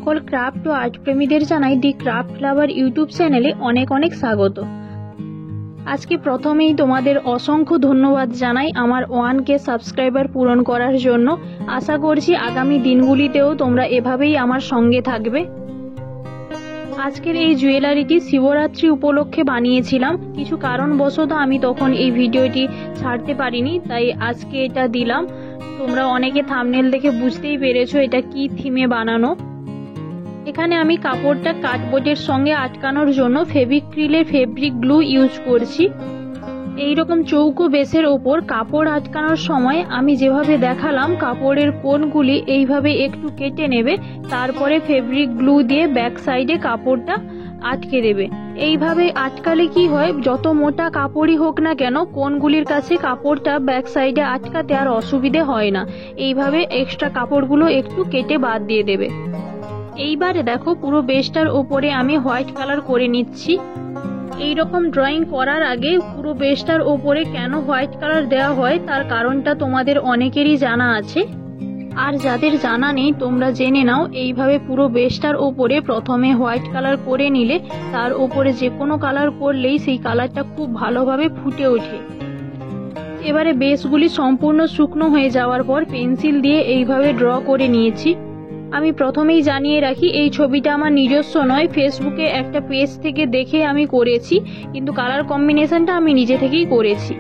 সকল ক্রাফট ও আর্ট প্রেমীদের জানাই দি ক্রাফট লাভার ইউটিউব চ্যানেলে অনেক অনেক স্বাগত। আজকে প্রথমেই তোমাদের অসংখ্য ধন্যবাদ জানাই আমার 1K সাবস্ক্রাইবার পূরণ করার জন্য। আশা করছি আগামী দিনগুলিতেও তোমরা এভাবেই আমার সঙ্গে থাকবে। আজকের এই জুয়েলারিটি শিবরাত্রি উপলক্ষে বানিয়েছিলাম, কিছু কারণবশত আমি তখন এই ভিডিওটি ছাড়তে পারিনি, তাই আজকে এটা দিলাম। তোমরা অনেকে থাম্বনেল দেখে বুঝতেই পেরেছো এটা কি থিমে বানানো। এখানে আমি কাপড়টা কার্ডবোর্ডের সঙ্গে আটকানোর জন্য ফেভিক্রিলের ফেব্রিক গ্লু ইউজ করছি। এইরকম চৌকো বেসের ওপর কাপড় আটকানোর সময় আমি যেভাবে দেখালাম কাপড়ের কোণগুলি এইভাবে একটু কেটে নেবে, তারপরে ফেব্রিক গ্লু দিয়ে ব্যাক সাইডে কাপড়টা আটকে দেবে। এইভাবে আটকালে কি হয়, যত মোটা কাপড়ই হোক না কেন কোণগুলির কাছে কাপড়টা ব্যাক সাইডে আটকাতে আর অসুবিধে হয় না। এইভাবে এক্সট্রা কাপড়গুলো একটু কেটে বাদ দিয়ে দেবে। এইবারে দেখো পুরো বেসটার ওপরে আমি হোয়াইট কালার করে নিচ্ছি। এইরকম ড্রয়িং করার আগে পুরো বেসটার ওপরে কেন হোয়াইট কালার দেওয়া হয় তার কারণটা তোমাদের অনেকেরই জানা আছে, আর যাদের জানা নেই তোমরা জেনে নাও। এইভাবে পুরো বেসটার ওপরে প্রথমে হোয়াইট কালার করে নিলে তার ওপরে যে কোনো কালার করলেই সেই কালারটা খুব ভালোভাবে ফুটে ওঠে। এবারে বেসগুলি সম্পূর্ণ শুকনো হয়ে যাওয়ার পর পেন্সিল দিয়ে এইভাবে ড্র করে নিয়েছি। আমি প্রথমেই জানিয়ে রাখি এই ছবিটা আমার নিজস্ব নয়, ফেসবুকে একটা পেজ থেকে দেখে আমি করেছি, কিন্তু কালার কম্বিনেশনটা আমি নিজে থেকেই করেছি।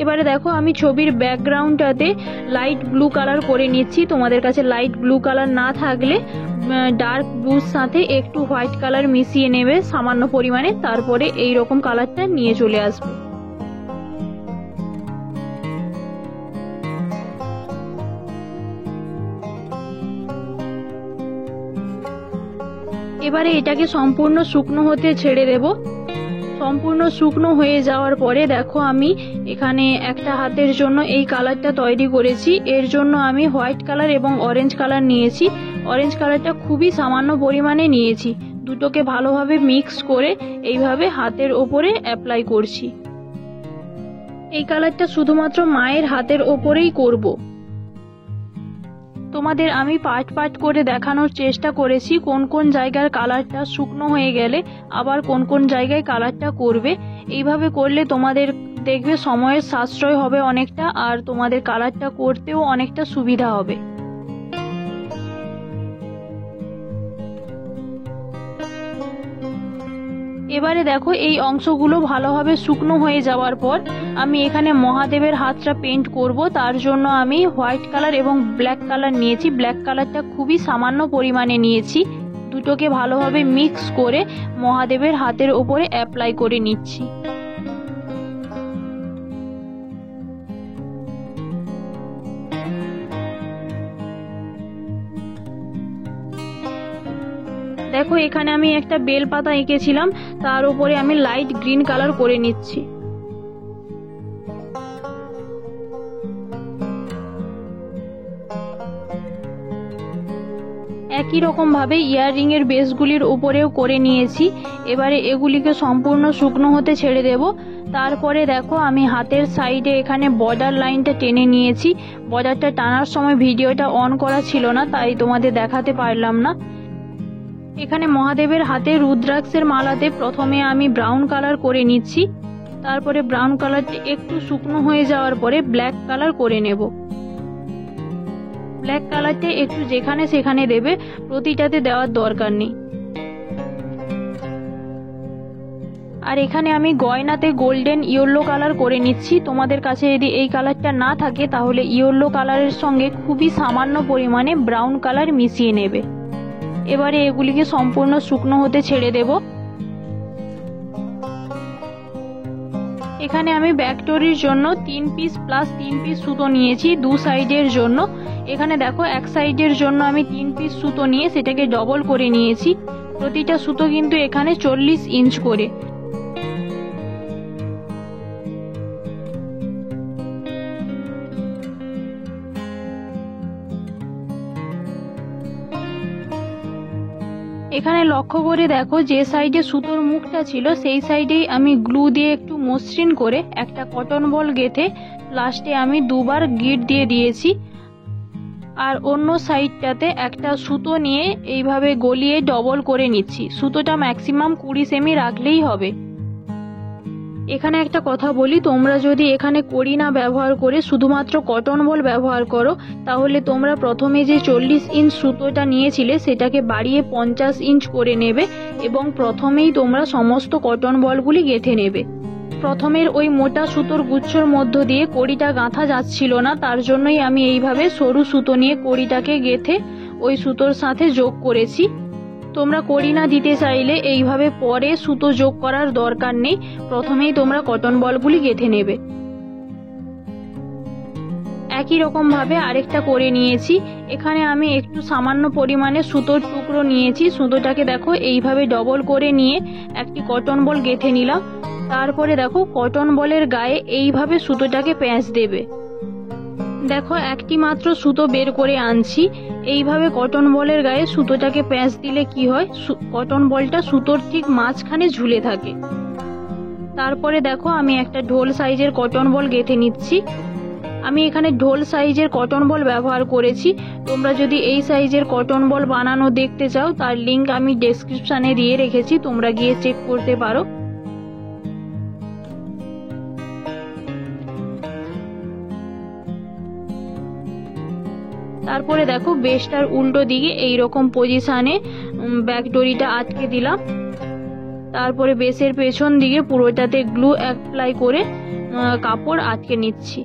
এবারে দেখো আমি ছবির ব্যাকগ্রাউন্ডটাতে লাইট ব্লু কালার করে নিচ্ছি। তোমাদের কাছে লাইট ব্লু কালার না থাকলে ডার্ক ব্লুর সাথে একটু হোয়াইট কালার মিশিয়ে নেবে সামান্য পরিমাণে, তারপরে এই রকম কালারটা নিয়ে চলে আসবে। এবারে এটাকে সম্পূর্ণ শুকনো হতে ছেড়ে দেব। সম্পূর্ণ শুকনো হয়ে যাওয়ার পরে দেখো আমি এখানে একটা হাতের জন্য এই কালারটা তৈরি করেছি। এর জন্য আমি হোয়াইট কালার এবং অরেঞ্জ কালার নিয়েছি। অরেঞ্জ কালারটা খুবই সামান্য পরিমাণে নিয়েছি। দুটোকে ভালোভাবে মিক্স করে এইভাবে হাতের ওপরে অ্যাপ্লাই করছি। এই কালারটা শুধুমাত্র মায়ের হাতের ওপরেই করব। তোমাদের আমি পার্ট পার্ট করে দেখানোর চেষ্টা করেছি কোন কোন জায়গার কালারটা শুকনো হয়ে গেলে আবার কোন কোন জায়গায় কালারটা করবে। এইভাবে করলে তোমাদের দেখবে সময়ের সাশ্রয় হবে অনেকটা, আর তোমাদের কালারটা করতেও অনেকটা সুবিধা হবে। এবারে দেখো এই অংশগুলো ভালোভাবে শুকনো হয়ে যাওয়ার পর আমি এখানে মহাদেবের হাতটা পেন্ট করব। তার জন্য আমি হোয়াইট কালার এবং ব্ল্যাক কালার নিয়েছি। ব্ল্যাক কালারটা খুবই সামান্য পরিমাণে নিয়েছি। দুটোকে ভালোভাবে মিক্স করে মহাদেবের হাতের ওপরে অ্যাপ্লাই করে নিচ্ছি। দেখো এখানে আমি একটা বেল পাতা এঁকেছিলাম, তার উপরে আমি লাইট গ্রিন কালার করে নিচ্ছি। একই রকম ভাবে ইয়াররিং এর বেসগুলির উপরেও করে নিয়েছি। এবারে এগুলিকে সম্পূর্ণ শুকনো হতে ছেড়ে দেব। তারপরে দেখো আমি হাতের সাইডে এখানে বর্ডার লাইনটা টেনে নিয়েছি। বর্ডারটা টানার সময় ভিডিওটা অন করা ছিল না, তাই তোমাদের দেখাতে পারলাম না। এখানে মহাদেবের হাতে রুদ্রাক্ষের মালাতে প্রথমে আমি ব্রাউন কালার করে নিচ্ছি। তারপরে ব্রাউন কালারটা একটু শুকনো হয়ে যাওয়ার পরে ব্ল্যাক কালার করে নেব। ব্ল্যাক কালারটা একটু যেখানে সেখানে দেবে, প্রতিটাতে দেওয়ার দরকার নেই। আর এখানে আমি গয়নাতে গোল্ডেন ইয়েলো কালার করে নিচ্ছি। তোমাদের কাছে যদি এই কালারটা না থাকে তাহলে ইয়েলো কালারের সঙ্গে খুবই সামান্য পরিমাণে ব্রাউন কালার মিশিয়ে নেবে। এবারে এগুলিকে সম্পূর্ণ শুকনো হতে ছেড়ে দেব। এখানে আমি ব্যাকটরির জন্য 3 পিস প্লাস 3 পিস সুতো নিয়েছি দু সাইডের জন্য। এখানে দেখো এক সাইডের জন্য আমি 3 পিস সুতো নিয়ে সেটাকে ডবল করে নিয়েছি। প্রতিটা সুতো কিন্তু এখানে 40 ইঞ্চ করে। এখানে লক্ষ্য করে দেখো যে সাইডে সুতোর মুখটা ছিল সেই সাইডেই আমি গ্লু দিয়ে একটু মসৃণ করে একটা কটন বল গেঁথে লাস্টে আমি দুবার গিট দিয়ে দিয়েছি। আর অন্য সাইডটাতে একটা সুতো নিয়ে এইভাবে গলিয়ে ডবল করে নিচ্ছি। সুতোটা ম্যাক্সিমাম 20 সেমি রাখলেই হবে। এখানে একটা কথা বলি, তোমরা যদি এখানে কড়ি না ব্যবহার করে শুধুমাত্র কটন বল ব্যবহার করো, তাহলে তোমরা প্রথমে যে 40 ইঞ্চ সুতোটা নিয়েছিলে সেটাকে বাড়িয়ে 50 ইঞ্চ করে নেবে এবং প্রথমেই তোমরা সমস্ত কটন বলগুলি গেঁথে নেবে। প্রথমের ওই মোটা সুতোর গুচ্ছর মধ্য দিয়ে কড়িটা গাঁথা যাচ্ছিল না, তার জন্যই আমি এইভাবে সরু সুতো নিয়ে কড়িটাকে গেঁথে ওই সুতোর সাথে যোগ করেছি। তোমরা কড়ি না দিতে চাইলে এইভাবে পরে সুতো যোগ করার দরকার নেই, প্রথমেই তোমরা কটন বলগুলি গেঁথে নেবে। একই রকম ভাবে আরেকটা করে নিয়েছি। এখানে আমি একটু সামান্য পরিমাণে সুতোর টুকরো নিয়েছি। সুতোটাকে দেখো এইভাবে ডবল করে নিয়ে একটি কটন বল গেঁথে নিলাম। তারপরে দেখো কটন বলের গায়ে এইভাবে সুতোটাকে প্যাঁচ দেবে। দেখো একটি মাত্র সুতো বের করে আনছি। এইভাবে কটন বলের গায়ে সুতোটাকে প্যাঁচ দিলে কি হয়, কটন বলটা সুতোর ঠিক মাঝখানে ঝুলে থাকে। তারপরে দেখো আমি একটা ঢোল সাইজের কটন বল গেঁথে নিচ্ছি। আমি এখানে ঢোল সাইজের কটন বল ব্যবহার করেছি। তোমরা যদি এই সাইজের কটন বল বানানো দেখতে চাও তার লিংক আমি ডেসক্রিপশনে দিয়ে রেখেছি, তোমরা গিয়ে চেক করতে পারো। তারপরে দেখো বেশটার উল্টো দিকে এইরকম পজিশনে ব্যাক ডরিটা আটকে দিলাম। তারপরে বেশের পেছন দিকে পুরোটাতে গ্লু অ্যাপ্লাই করে কাপড় আটকে নিচ্ছি।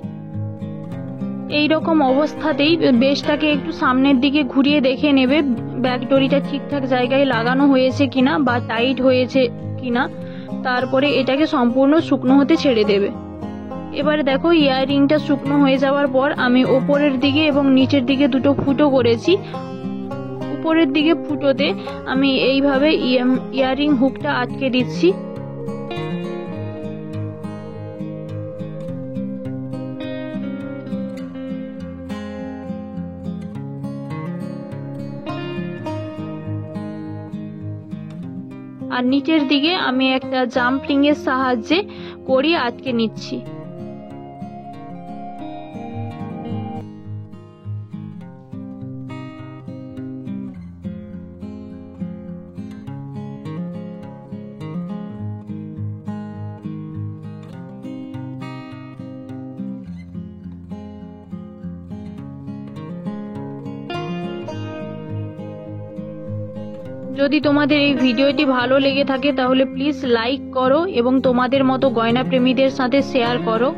এই রকম অবস্থাতেই বেশটাকে একটু সামনের দিকে ঘুরিয়ে দেখে নেবে ব্যাক ডরিটা ঠিকঠাক জায়গায় লাগানো হয়েছে কিনা বা টাইট হয়েছে কিনা। তারপরে এটাকে সম্পূর্ণ শুকনো হতে ছেড়ে দেবে। এবারে দেখো ইয়াররিংটা শুকনো হয়ে যাওয়ার পর আমি ওপরের দিকে এবং নিচের দিকে দুটো ফুটো করেছি। উপরের দিকে ফুটোতে আমি এইভাবে ইয়াররিং হুকটা আটকে দিচ্ছি। আর নিচের দিকে আমি একটা জাম্পলিং এর সাহায্যে কড়ি আটকে নিচ্ছি। যদি তোমাদের এই ভিডিওটি ভালো লেগে থাকে তাহলে প্লিজ লাইক করো এবং তোমাদের মতো গয়না প্রেমীদের সাথে শেয়ার করো।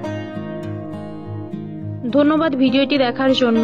ধন্যবাদ ভিডিওটি দেখার জন্য।